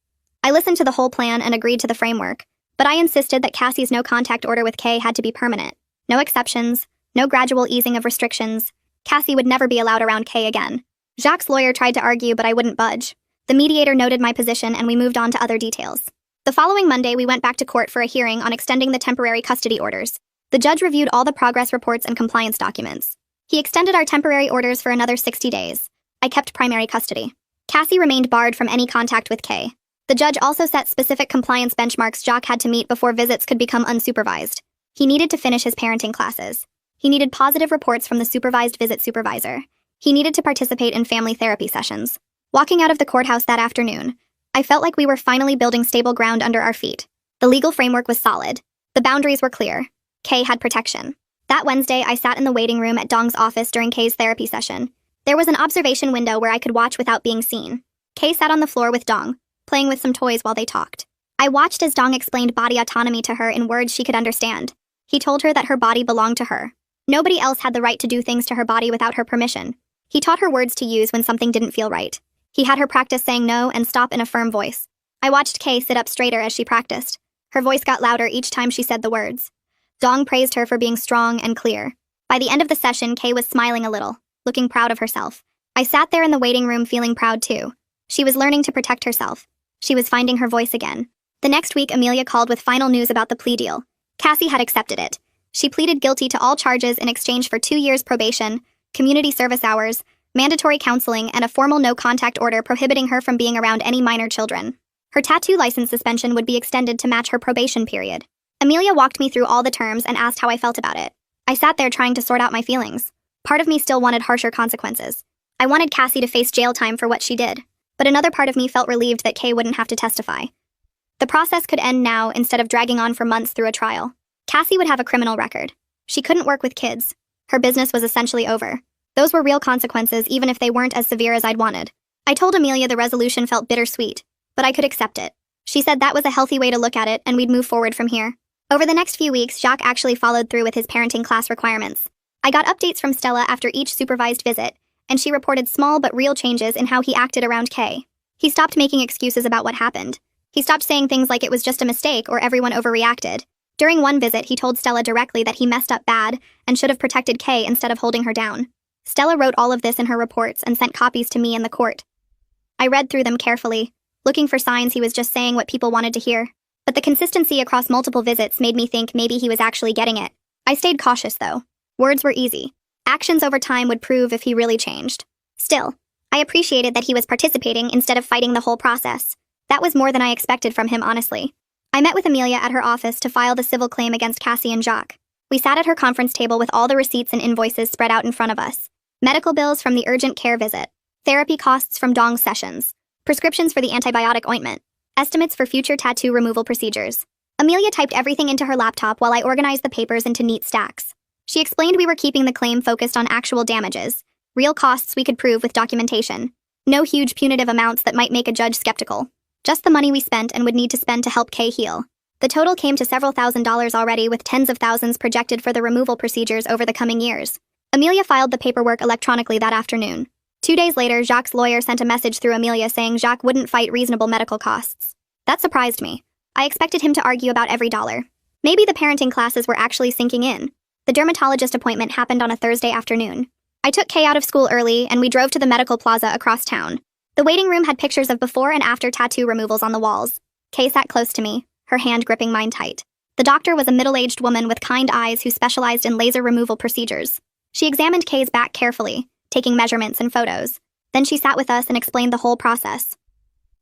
I listened to the whole plan and agreed to the framework, but I insisted that Cassie's no-contact order with Kay had to be permanent. No exceptions, no gradual easing of restrictions. Cassie would never be allowed around Kay again. Jacques' lawyer tried to argue, but I wouldn't budge. The mediator noted my position and we moved on to other details. The following Monday, we went back to court for a hearing on extending the temporary custody orders. The judge reviewed all the progress reports and compliance documents. He extended our temporary orders for another 60 days. I kept primary custody. Cassie remained barred from any contact with Kay. The judge also set specific compliance benchmarks Jacques had to meet before visits could become unsupervised. He needed to finish his parenting classes. He needed positive reports from the supervised visit supervisor. He needed to participate in family therapy sessions. Walking out of the courthouse that afternoon, I felt like we were finally building stable ground under our feet. The legal framework was solid. The boundaries were clear. Kay had protection. That Wednesday, I sat in the waiting room at Dong's office during Kay's therapy session. There was an observation window where I could watch without being seen. Kay sat on the floor with Dong, playing with some toys while they talked. I watched as Dong explained body autonomy to her in words she could understand. He told her that her body belonged to her. Nobody else had the right to do things to her body without her permission. He taught her words to use when something didn't feel right. He had her practice saying no and stop in a firm voice. I watched Kay sit up straighter as she practiced. Her voice got louder each time she said the words. Dong praised her for being strong and clear. By the end of the session, Kay was smiling a little, looking proud of herself. I sat there in the waiting room feeling proud too. She was learning to protect herself. She was finding her voice again. The next week, Amelia called with final news about the plea deal. Cassie had accepted it. She pleaded guilty to all charges in exchange for 2 years probation, community service hours, mandatory counseling, and a formal no-contact order prohibiting her from being around any minor children. Her tattoo license suspension would be extended to match her probation period. Amelia walked me through all the terms and asked how I felt about it. I sat there trying to sort out my feelings. Part of me still wanted harsher consequences. I wanted Cassie to face jail time for what she did, but another part of me felt relieved that Kay wouldn't have to testify. The process could end now instead of dragging on for months through a trial. Cassie would have a criminal record. She couldn't work with kids. Her business was essentially over. Those were real consequences, even if they weren't as severe as I'd wanted. I told Amelia the resolution felt bittersweet, but I could accept it. She said that was a healthy way to look at it and we'd move forward from here. Over the next few weeks, Jacques actually followed through with his parenting class requirements. I got updates from Stella after each supervised visit, and she reported small but real changes in how he acted around Kay. He stopped making excuses about what happened. He stopped saying things like it was just a mistake or everyone overreacted. During one visit, he told Stella directly that he messed up bad and should have protected Kay instead of holding her down. Stella wrote all of this in her reports and sent copies to me in the court. I read through them carefully, looking for signs he was just saying what people wanted to hear. But the consistency across multiple visits made me think maybe he was actually getting it. I stayed cautious, though. Words were easy. Actions over time would prove if he really changed. Still, I appreciated that he was participating instead of fighting the whole process. That was more than I expected from him, honestly. I met with Amelia at her office to file the civil claim against Cassie and Jacques. We sat at her conference table with all the receipts and invoices spread out in front of us. Medical bills from the urgent care visit. Therapy costs from Dong's sessions. Prescriptions for the antibiotic ointment. Estimates for future tattoo removal procedures. Amelia typed everything into her laptop while I organized the papers into neat stacks. She explained we were keeping the claim focused on actual damages, real costs we could prove with documentation. No huge punitive amounts that might make a judge skeptical. Just the money we spent and would need to spend to help Kay heal. The total came to several $1,000s already, with tens of thousands projected for the removal procedures over the coming years. Amelia filed the paperwork electronically that afternoon. 2 days later, Jacques' lawyer sent a message through Amelia saying Jacques wouldn't fight reasonable medical costs. That surprised me. I expected him to argue about every dollar. Maybe the parenting classes were actually sinking in. The dermatologist appointment happened on a Thursday afternoon. I took Kay out of school early and we drove to the medical plaza across town. The waiting room had pictures of before and after tattoo removals on the walls. Kay sat close to me, her hand gripping mine tight. The doctor was a middle-aged woman with kind eyes who specialized in laser removal procedures. She examined Kay's back carefully, taking measurements and photos. Then she sat with us and explained the whole process.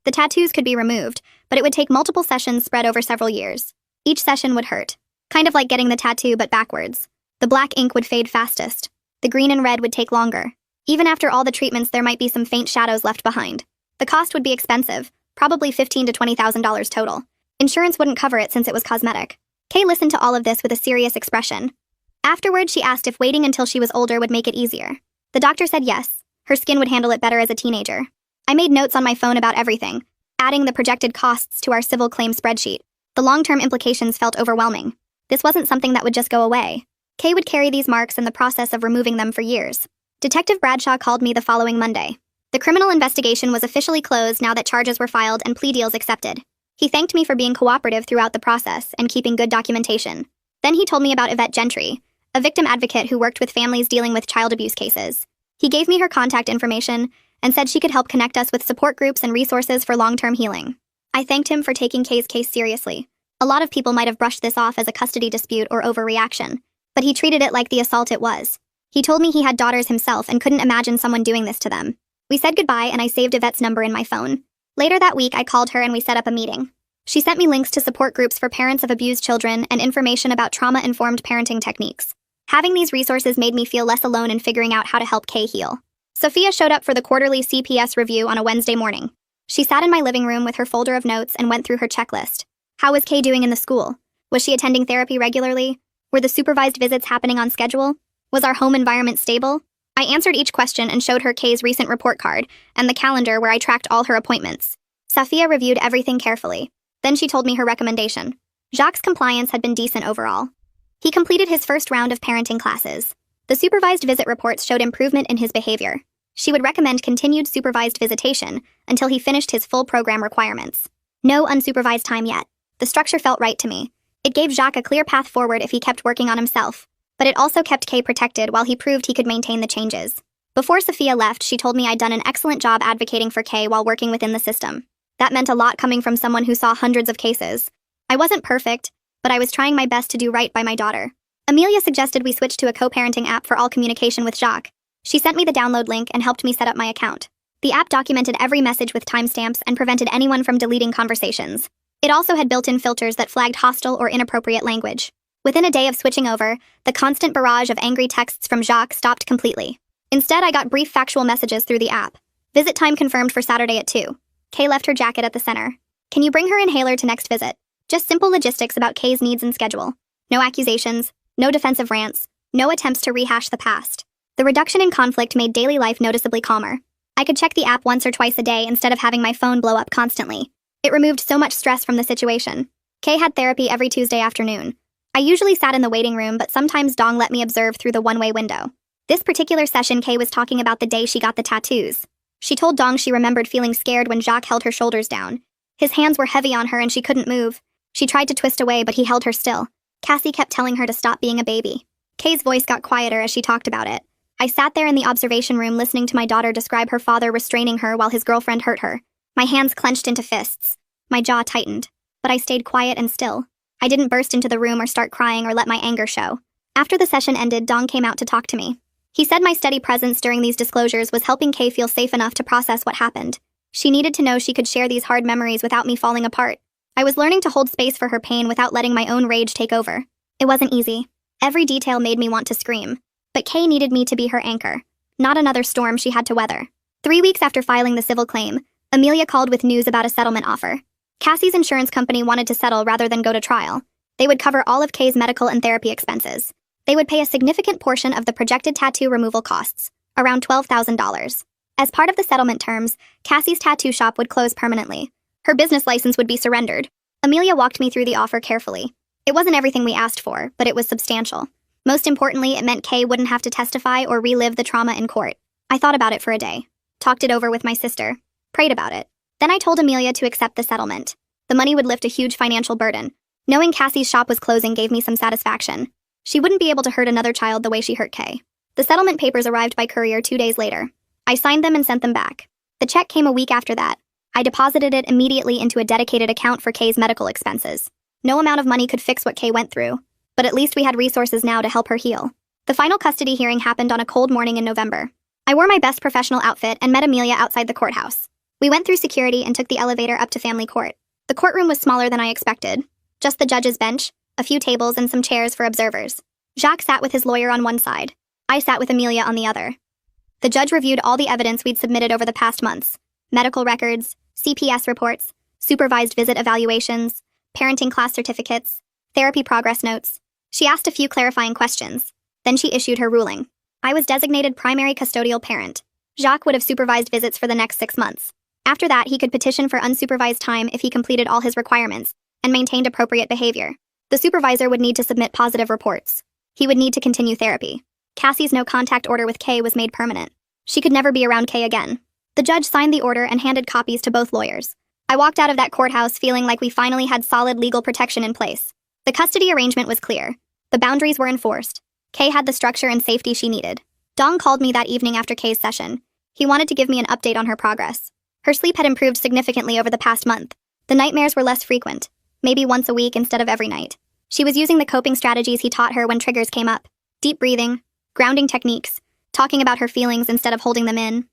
The tattoos could be removed, but it would take multiple sessions spread over several years. Each session would hurt. Kind of like getting the tattoo but backwards. The black ink would fade fastest. The green and red would take longer. Even after all the treatments, there might be some faint shadows left behind. The cost would be expensive, probably $15,000 to $20,000 total. Insurance wouldn't cover it since it was cosmetic. Kay listened to all of this with a serious expression. Afterward, she asked if waiting until she was older would make it easier. The doctor said yes. Her skin would handle it better as a teenager. I made notes on my phone about everything. Adding the projected costs to our civil claim spreadsheet, the long-term implications felt overwhelming. This wasn't something that would just go away. Kay would carry these marks in the process of removing them for years. Detective Bradshaw called me the following Monday. The criminal investigation was officially closed now that charges were filed and plea deals accepted. He thanked me for being cooperative throughout the process and keeping good documentation. Then he told me about Yvette Gentry, a victim advocate who worked with families dealing with child abuse cases. He gave me her contact information and said she could help connect us with support groups and resources for long-term healing. I thanked him for taking Kay's case seriously. A lot of people might have brushed this off as a custody dispute or overreaction, but he treated it like the assault it was. He told me he had daughters himself and couldn't imagine someone doing this to them. We said goodbye and I saved Yvette's number in my phone. Later that week, I called her and we set up a meeting. She sent me links to support groups for parents of abused children and information about trauma-informed parenting techniques. Having these resources made me feel less alone in figuring out how to help Kay heal. Sophia showed up for the quarterly CPS review on a Wednesday morning. She sat in my living room with her folder of notes and went through her checklist. How was Kay doing in the school? Was she attending therapy regularly? Were the supervised visits happening on schedule? Was our home environment stable? I answered each question and showed her Kay's recent report card and the calendar where I tracked all her appointments. Sophia reviewed everything carefully. Then she told me her recommendation. Jacques' compliance had been decent overall. He completed his first round of parenting classes. The supervised visit reports showed improvement in his behavior. She would recommend continued supervised visitation until he finished his full program requirements. No unsupervised time yet. The structure felt right to me. It gave Jacques a clear path forward if he kept working on himself, but it also kept Kay protected while he proved he could maintain the changes. Before Sophia left, she told me I'd done an excellent job advocating for Kay while working within the system. That meant a lot coming from someone who saw hundreds of cases. I wasn't perfect, but I was trying my best to do right by my daughter. Amelia suggested we switch to a co-parenting app for all communication with Jacques. She sent me the download link and helped me set up my account. The app documented every message with timestamps and prevented anyone from deleting conversations. It also had built-in filters that flagged hostile or inappropriate language. Within a day of switching over, the constant barrage of angry texts from Jacques stopped completely. Instead, I got brief factual messages through the app. Visit time confirmed for Saturday at 2. Kay left her jacket at the center. Can you bring her inhaler to next visit? Just simple logistics about Kay's needs and schedule. No accusations, no defensive rants, no attempts to rehash the past. The reduction in conflict made daily life noticeably calmer. I could check the app once or twice a day instead of having my phone blow up constantly. It removed so much stress from the situation. Kay had therapy every Tuesday afternoon. I usually sat in the waiting room, but sometimes Dong let me observe through the one-way window. This particular session, Kay was talking about the day she got the tattoos. She told Dong she remembered feeling scared when Jacques held her shoulders down. His hands were heavy on her and she couldn't move. She tried to twist away, but he held her still. Cassie kept telling her to stop being a baby. Kay's voice got quieter as she talked about it. I sat there in the observation room listening to my daughter describe her father restraining her while his girlfriend hurt her. My hands clenched into fists. My jaw tightened. But I stayed quiet and still. I didn't burst into the room or start crying or let my anger show. After the session ended, Dong came out to talk to me. He said my steady presence during these disclosures was helping Kay feel safe enough to process what happened. She needed to know she could share these hard memories without me falling apart. I was learning to hold space for her pain without letting my own rage take over. It wasn't easy. Every detail made me want to scream. But Kay needed me to be her anchor, not another storm she had to weather. 3 weeks after filing the civil claim, Amelia called with news about a settlement offer. Cassie's insurance company wanted to settle rather than go to trial. They would cover all of Kay's medical and therapy expenses. They would pay a significant portion of the projected tattoo removal costs, around $12,000. As part of the settlement terms, Cassie's tattoo shop would close permanently. Her business license would be surrendered. Amelia walked me through the offer carefully. It wasn't everything we asked for, but it was substantial. Most importantly, it meant Kay wouldn't have to testify or relive the trauma in court. I thought about it for a day, talked it over with my sister, prayed about it. Then I told Amelia to accept the settlement. The money would lift a huge financial burden. Knowing Cassie's shop was closing gave me some satisfaction. She wouldn't be able to hurt another child the way she hurt Kay. The settlement papers arrived by courier 2 days later. I signed them and sent them back. The check came a week after that. I deposited it immediately into a dedicated account for Kay's medical expenses. No amount of money could fix what Kay went through, but at least we had resources now to help her heal. The final custody hearing happened on a cold morning in November. I wore my best professional outfit and met Amelia outside the courthouse. We went through security and took the elevator up to family court. The courtroom was smaller than I expected. Just the judge's bench, a few tables, and some chairs for observers. Jacques sat with his lawyer on one side. I sat with Amelia on the other. The judge reviewed all the evidence we'd submitted over the past months. Medical records, CPS reports, supervised visit evaluations, parenting class certificates, therapy progress notes. She asked a few clarifying questions. Then she issued her ruling. I was designated primary custodial parent. Jacques would have supervised visits for the next 6 months. After that, he could petition for unsupervised time if he completed all his requirements and maintained appropriate behavior. The supervisor would need to submit positive reports. He would need to continue therapy. Cassie's no-contact order with Kay was made permanent. She could never be around Kay again. The judge signed the order and handed copies to both lawyers. I walked out of that courthouse feeling like we finally had solid legal protection in place. The custody arrangement was clear. The boundaries were enforced. Kay had the structure and safety she needed. Dong called me that evening after Kay's session. He wanted to give me an update on her progress. Her sleep had improved significantly over the past month. The nightmares were less frequent, maybe once a week instead of every night. She was using the coping strategies he taught her when triggers came up. Deep breathing, grounding techniques, talking about her feelings instead of holding them in.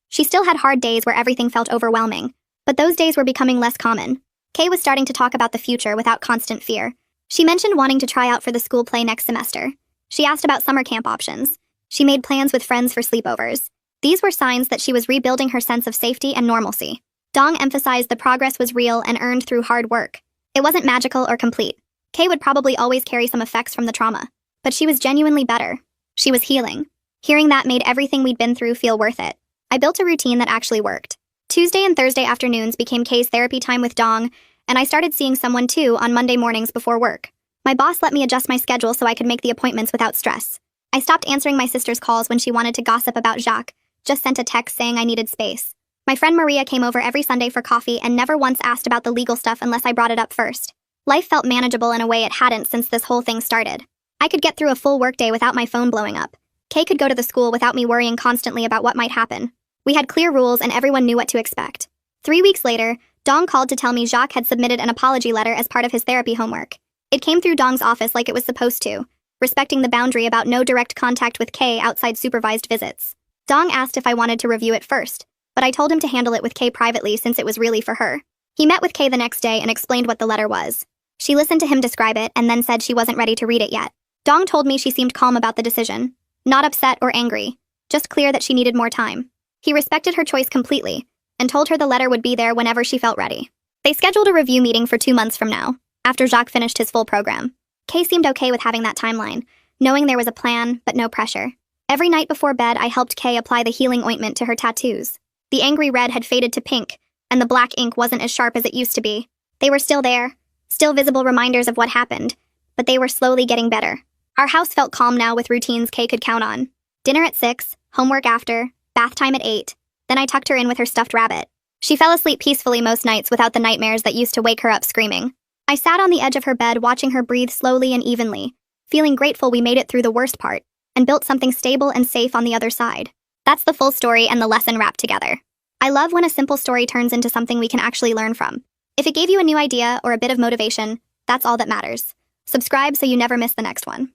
She still had hard days where everything felt overwhelming, but those days were becoming less common. Kay was starting to talk about the future without constant fear. She mentioned wanting to try out for the school play next semester. She asked about summer camp options. She made plans with friends for sleepovers. These were signs that she was rebuilding her sense of safety and normalcy. Dong emphasized the progress was real and earned through hard work. It wasn't magical or complete. Kay would probably always carry some effects from the trauma, but she was genuinely better. She was healing. Hearing that made everything we'd been through feel worth it. I built a routine that actually worked. Tuesday and Thursday afternoons became Kay's therapy time with Dong, and I started seeing someone too on Monday mornings before work. My boss let me adjust my schedule so I could make the appointments without stress. I stopped answering my sister's calls when she wanted to gossip about Jacques, just sent a text saying I needed space. My friend Maria came over every Sunday for coffee and never once asked about the legal stuff unless I brought it up first. Life felt manageable in a way it hadn't since this whole thing started. I could get through a full workday without my phone blowing up. Kay could go to the school without me worrying constantly about what might happen. We had clear rules and everyone knew what to expect. 3 weeks later, Dong called to tell me Jacques had submitted an apology letter as part of his therapy homework. It came through Dong's office like it was supposed to, respecting the boundary about no direct contact with Kay outside supervised visits. Dong asked if I wanted to review it first, but I told him to handle it with Kay privately since it was really for her. He met with Kay the next day and explained what the letter was. She listened to him describe it and then said she wasn't ready to read it yet. Dong told me she seemed calm about the decision, not upset or angry, just clear that she needed more time. He respected her choice completely and told her the letter would be there whenever she felt ready. They scheduled a review meeting for 2 months from now, after Jacques finished his full program. Kay seemed okay with having that timeline, knowing there was a plan, but no pressure. Every night before bed, I helped Kay apply the healing ointment to her tattoos. The angry red had faded to pink, and the black ink wasn't as sharp as it used to be. They were still there, still visible reminders of what happened, but they were slowly getting better. Our house felt calm now with routines Kay could count on. Dinner at 6, homework after, bath time at 8, then I tucked her in with her stuffed rabbit. She fell asleep peacefully most nights without the nightmares that used to wake her up screaming. I sat on the edge of her bed watching her breathe slowly and evenly, feeling grateful we made it through the worst part, and built something stable and safe on the other side. That's the full story and the lesson wrapped together. I love when a simple story turns into something we can actually learn from. If it gave you a new idea or a bit of motivation, that's all that matters. Subscribe so you never miss the next one.